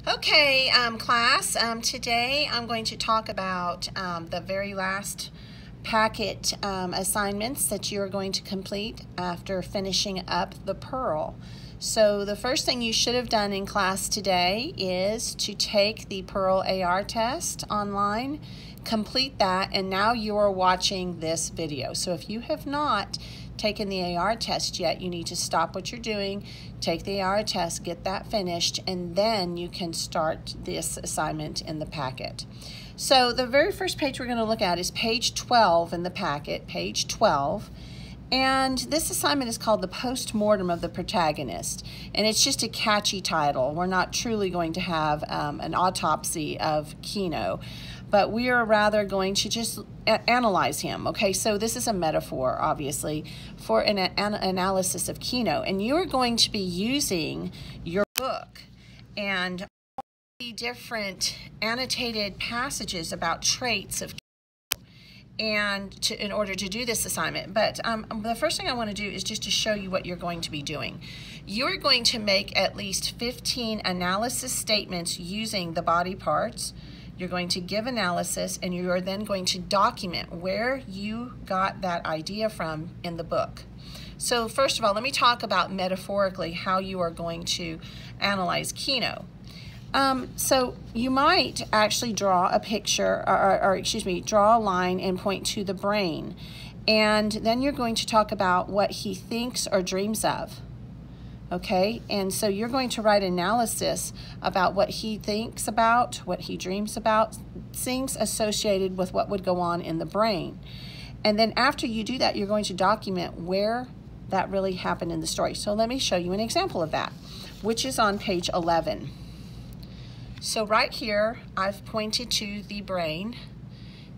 Okay, class, today I'm going to talk about the very last packet assignments that you're going to complete after finishing up the Pearl. So the first thing you should have done in class today is to take the Pearl AR test online, complete that, and now you are watching this video. So if you have not taken the AR test yet, you need to stop what you're doing, take the AR test, get that finished, and then you can start this assignment in the packet. So the very first page we're going to look at is page 12 in the packet, page 12. And this assignment is called The Post-Mortem of the Protagonist. And it's just a catchy title. We're not truly going to have an autopsy of Kino, but we are rather going to just analyze him. Okay, so this is a metaphor, obviously, for an analysis of Kino. And you are going to be using your book and all the different annotated passages about traits of and in order to do this assignment. But the first thing I want to do is just to show you what you're going to be doing. You're going to make at least 15 analysis statements using the body parts. You're going to give analysis, and you are then going to document where you got that idea from in the book. So first of all, let me talk about metaphorically how you are going to analyze Kino. So you might actually draw a picture, or excuse me, draw a line and point to the brain. And then you're going to talk about what he thinks or dreams of. Okay, and so you're going to write analysis about what he thinks about, what he dreams about, things associated with what would go on in the brain. And then after you do that, you're going to document where that really happened in the story. So let me show you an example of that, which is on page 11. So right here, I've pointed to the brain,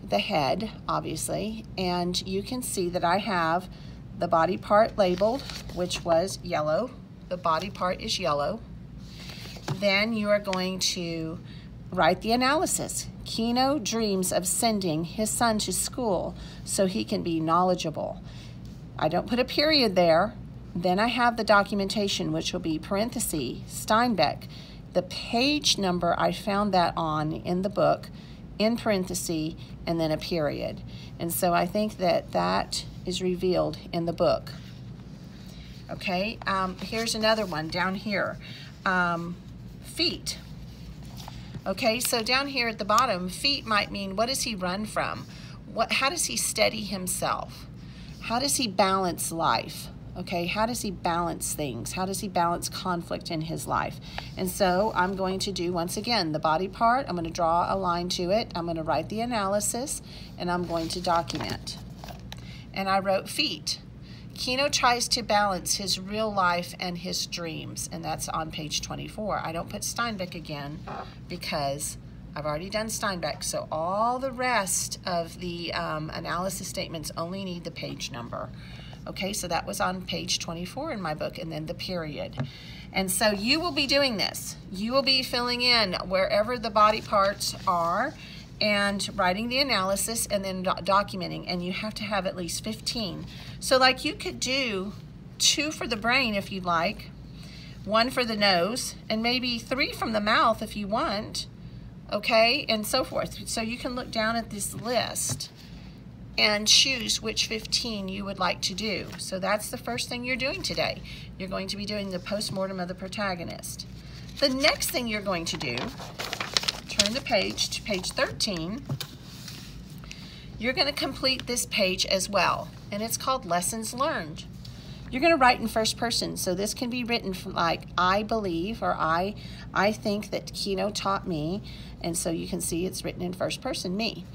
the head, obviously, and you can see that I have the body part labeled, which was yellow. The body part is yellow. Then you are going to write the analysis. Kino dreams of sending his son to school so he can be knowledgeable. I don't put a period there. Then I have the documentation, which will be parenthesis, Steinbeck. The page number, I found that on in the book, in parentheses, and then a period. And so I think that that is revealed in the book. Okay, here's another one down here. Feet. Okay, so down here at the bottom, feet might mean what does he run from? How does he steady himself? How does he balance life? Okay, how does he balance things? How does he balance conflict in his life? And so I'm going to do, once again, the body part. I'm going to draw a line to it. I'm going to write the analysis, and I'm going to document. And I wrote feet. Kino tries to balance his real life and his dreams, and that's on page 24. I don't put Steinbeck again because I've already done Steinbeck, so all the rest of the analysis statements only need the page number. Okay, so that was on page 24 in my book, and then the period. And so you will be doing this. You will be filling in wherever the body parts are and writing the analysis and then documenting, and you have to have at least 15. So like you could do 2 for the brain if you'd like, 1 for the nose, and maybe 3 from the mouth if you want, okay, and so forth. So you can look down at this list and choose which 15 you would like to do. So that's the first thing you're doing today. You're going to be doing the post-mortem of the protagonist. The next thing you're going to do, turn the page to page 13. You're going to complete this page as well, and it's called Lessons Learned. You're going to write in first person, so this can be written like I believe, or I think that Kino taught me, and so you can see it's written in first person, me.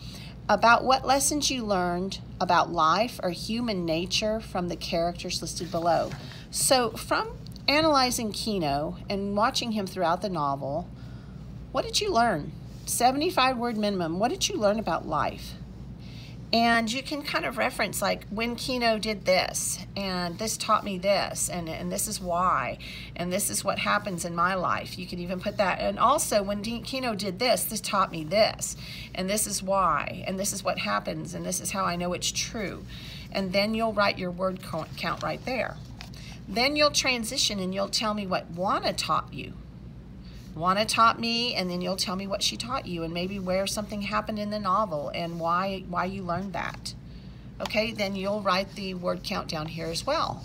About what lessons you learned about life or human nature from the characters listed below. So from analyzing Kino and watching him throughout the novel, what did you learn? 75-word minimum. What did you learn about life? And you can kind of reference like when Kino did this, and this taught me this, and this is why, and this is what happens in my life. You could even put that. And also when Kino did this, this taught me this, and this is why, and this is what happens, and this is how I know it's true. And then you'll write your word count right there. Then you'll transition and you'll tell me what Juana taught you. Juana taught me, and then you'll tell me what she taught you and maybe where something happened in the novel and why you learned that. Okay, then you'll write the word count down here as well.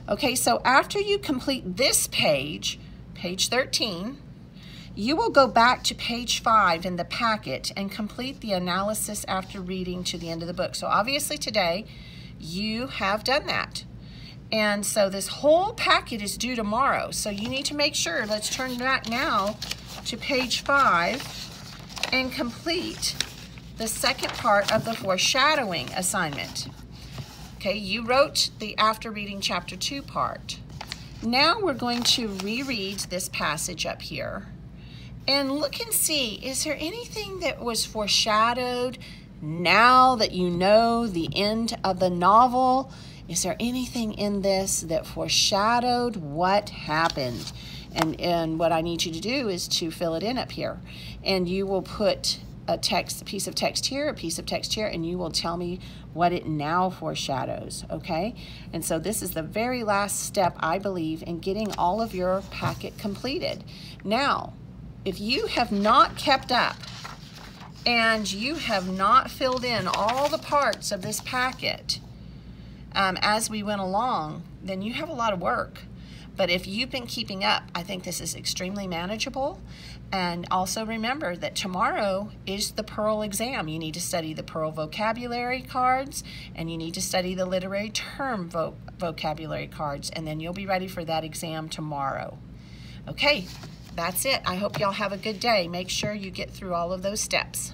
Okay, so after you complete this page, page 13, you will go back to page 5 in the packet and complete the analysis after reading to the end of the book. So obviously today you have done that. And so this whole packet is due tomorrow. So you need to make sure, let's turn back now to page 5 and complete the second part of the foreshadowing assignment. Okay, you wrote the after reading chapter 2 part. Now we're going to reread this passage up here and look and see, is there anything that was foreshadowed now that you know the end of the novel? Is there anything in this that foreshadowed what happened? And what I need you to do is to fill it in up here. And you will put a piece of text here, a piece of text here, and you will tell me what it now foreshadows, okay? And so this is the very last step, I believe, in getting all of your packet completed. Now, if you have not kept up and you have not filled in all the parts of this packet as we went along, then you have a lot of work. But if you've been keeping up, I think this is extremely manageable. And also remember that tomorrow is the Pearl exam. You need to study the Pearl vocabulary cards, and you need to study the literary term vocabulary cards, and then you'll be ready for that exam tomorrow. Okay, that's it. I hope y'all have a good day. Make sure you get through all of those steps.